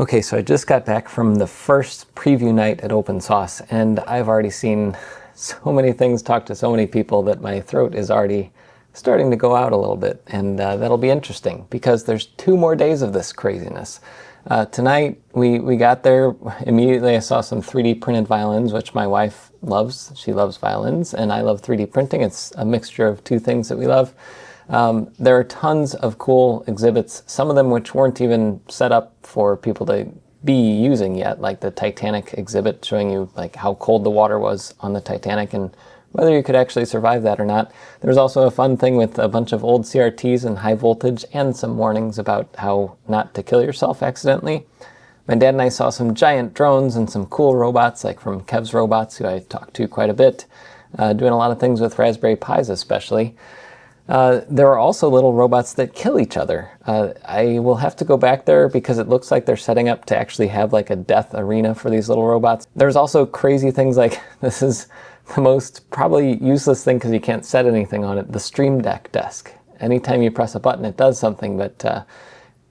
Okay, so I just got back from the first preview night at Open Source, and I've already seen so many things, talked to so many people that my throat is already starting to go out a little bit, and that'll be interesting because there's 2 more days of this craziness. Tonight we got there, immediately I saw some 3D printed violins, which my wife loves. She loves violins, and I love 3D printing. It's a mixture of 2 things that we love. There are tons of cool exhibits, some of them which weren't even set up for people to be using yet, like the Titanic exhibit showing you like how cold the water was on the Titanic and whether you could actually survive that or not. There's also a fun thing with a bunch of old CRTs and high voltage and some warnings about how not to kill yourself accidentally. My dad and I saw some giant drones and some cool robots, like from Kev's Robots, who I talked to quite a bit, doing a lot of things with Raspberry Pis especially. There are also little robots that kill each other. I will have to go back there because it looks like they're setting up to actually have like a death arena for these little robots. There's also crazy things like, this is the most probably useless thing because you can't set anything on it, the Stream Deck desk. Anytime you press a button it does something, but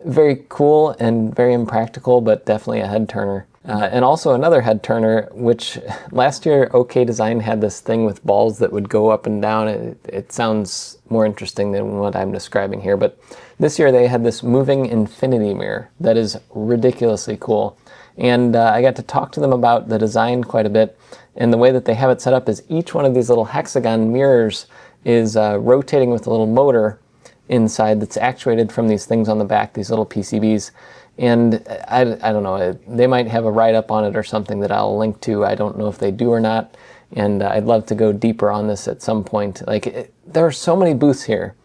very cool and very impractical, but definitely a head turner. And also another head turner, which last year OK Design had this thing with balls that would go up and down. It sounds more interesting than what I'm describing here, but this year they had this moving infinity mirror that is ridiculously cool. And I got to talk to them about the design quite a bit, and the way that they have it set up is each one of these little hexagon mirrors is rotating with a little motor inside that's actuated from these things on the back, these little PCBs. And I don't know, they might have a write-up on it or something that I'll link to. I don't know if they do or not, and I'd love to go deeper on this at some point. There are so many booths here.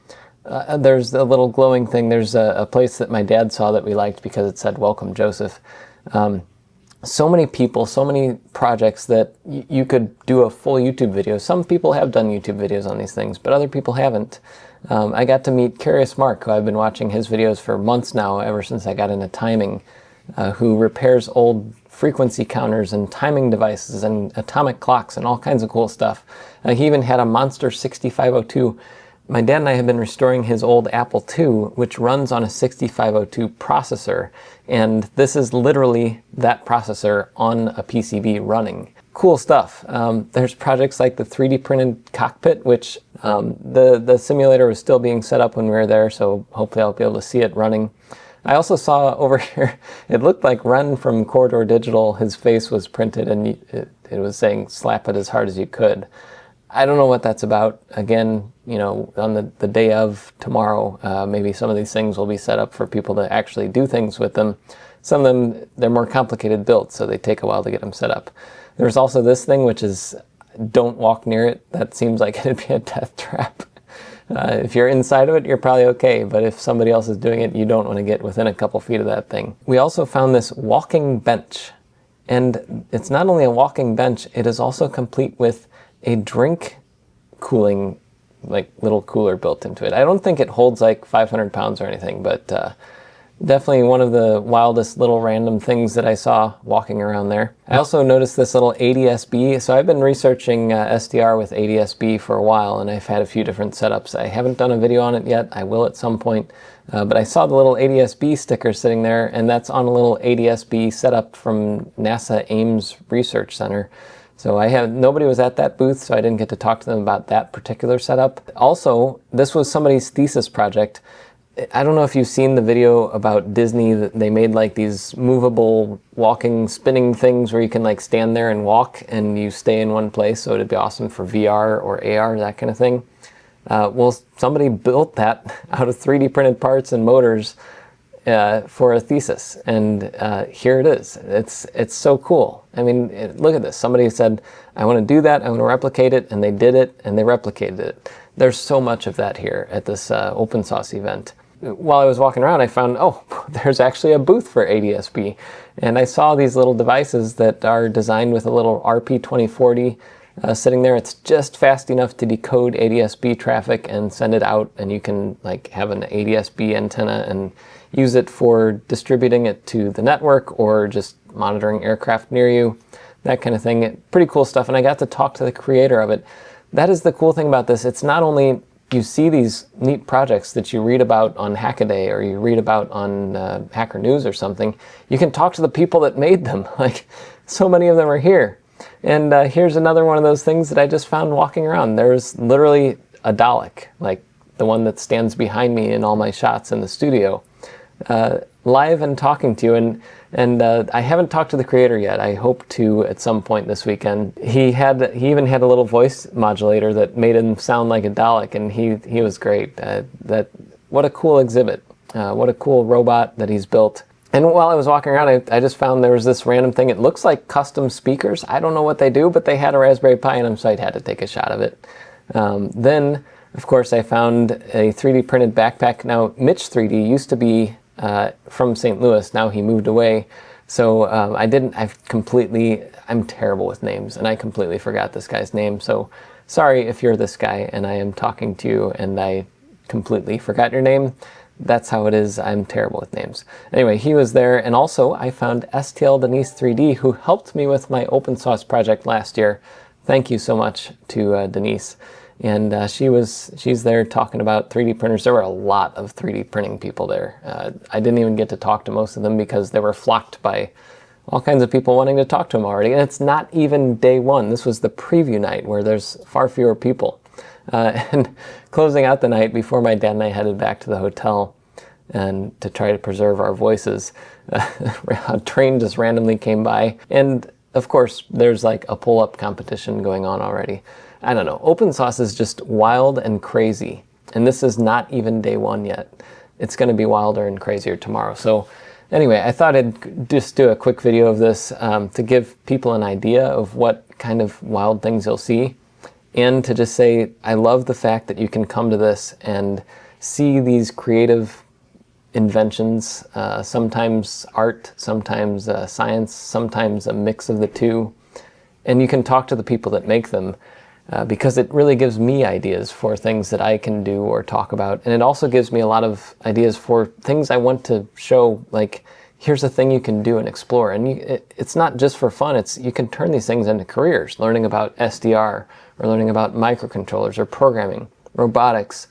There's a little glowing thing. There's a place that my dad saw that we liked because it said, "Welcome, Joseph." So many people, so many projects that you could do a full YouTube video. Some people have done YouTube videos on these things, but other people haven't. I got to meet Curious Mark, who I've been watching his videos for months now, ever since I got into timing, who repairs old frequency counters and timing devices and atomic clocks and all kinds of cool stuff. He even had a Monster 6502. My dad and I have been restoring his old Apple II, which runs on a 6502 processor, and this is literally that processor on a PCB running. Cool stuff. There's projects like the 3D printed cockpit, which the simulator was still being set up when we were there, so hopefully I'll be able to see it running. I also saw over here, it looked like Ren from Corridor Digital, his face was printed and it was saying, "Slap it as hard as you could." I don't know what that's about. Again, you know, on the day of tomorrow, maybe some of these things will be set up for people to actually do things with them. Some of them, they're more complicated built, so they take a while to get them set up. There's also this thing, which is, don't walk near it. That seems like it'd be a death trap. If you're inside of it, you're probably okay, but if somebody else is doing it, you don't want to get within a couple feet of that thing. We also found this walking bench, and it's not only a walking bench, it is also complete with a drink cooling, like little cooler built into it. I don't think it holds like 500 pounds or anything, but definitely one of the wildest little random things that I saw walking around there. I also noticed this little ADSB. So I've been researching SDR with ADSB for a while, and I've had a few different setups. I haven't done a video on it yet. I will at some point. But I saw the little ADSB sticker sitting there, and that's on a little ADSB setup from NASA Ames Research Center. So nobody was at that booth, so I didn't get to talk to them about that particular setup. Also, this was somebody's thesis project. I don't know if you've seen the video about Disney, that they made like these movable walking, spinning things where you can like stand there and walk and you stay in one place. So it'd be awesome for VR or AR, that kind of thing. Well, somebody built that out of 3D printed parts and motors for a thesis, and here it is. It's so cool. I mean, look at this. Somebody said, "I want to do that. I want to replicate it," and they did it, and they replicated it. There's so much of that here at this Open Source event. While I was walking around, I found, oh, there's actually a booth for ADSB, and I saw these little devices that are designed with a little RP2040 sitting there. It's just fast enough to decode ADSB traffic and send it out, and you can like have an ADSB antenna and use it for distributing it to the network or just monitoring aircraft near you, that kind of thing. Pretty cool stuff, and I got to talk to the creator of it. That is the cool thing about this. It's not only you see these neat projects that you read about on Hackaday or you read about on Hacker News or something, you can talk to the people that made them. Like, so many of them are here. And here's another one of those things that I just found walking around. There's literally a Dollic, like the one that stands behind me in all my shots in the studio, live and talking to you. And I haven't talked to the creator yet. I hope to at some point this weekend. He even had a little voice modulator that made him sound like a Dalek, and he was great. What a cool exhibit. What a cool robot that he's built. And while I was walking around, I just found there was this random thing. It looks like custom speakers. I don't know what they do, but they had a Raspberry Pi in them, so I had to take a shot of it. Then, of course, I found a 3D printed backpack. Now, Mitch 3D used to be from St. Louis. Now he moved away. So I'm terrible with names, and I completely forgot this guy's name. So sorry if you're this guy and I am talking to you and I completely forgot your name. That's how it is. I'm terrible with names. Anyway, he was there, and also I found STL Denise 3D, who helped me with my open source project last year. Thank you so much to Denise. And she's there talking about 3D printers. There were a lot of 3D printing people there. I didn't even get to talk to most of them because they were flocked by all kinds of people wanting to talk to them already. And it's not even day one. This was the preview night where there's far fewer people. And closing out the night, before my dad and I headed back to the hotel and to try to preserve our voices, a train just randomly came by. And of course, there's like a pull-up competition going on already. I don't know. Open source is just wild and crazy. And this is not even day one yet. It's going to be wilder and crazier tomorrow. So anyway, I thought I'd just do a quick video of this to give people an idea of what kind of wild things you'll see. And to just say, I love the fact that you can come to this and see these creative inventions, sometimes art, sometimes science, sometimes a mix of the two. And you can talk to the people that make them because it really gives me ideas for things that I can do or talk about. And it also gives me a lot of ideas for things I want to show, like, here's a thing you can do and explore. And it's not just for fun. You can turn these things into careers, learning about SDR or learning about microcontrollers or programming, robotics,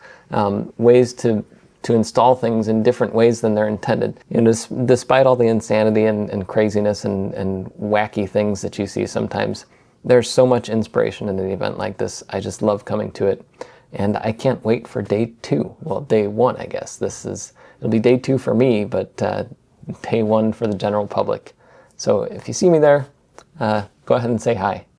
ways to install things in different ways than they're intended. You know, despite all the insanity and craziness and wacky things that you see sometimes, there's so much inspiration in an event like this. I just love coming to it. And I can't wait for day 2. Well, day 1, I guess. It'll be day 2 for me, but day 1 for the general public. So if you see me there, go ahead and say hi.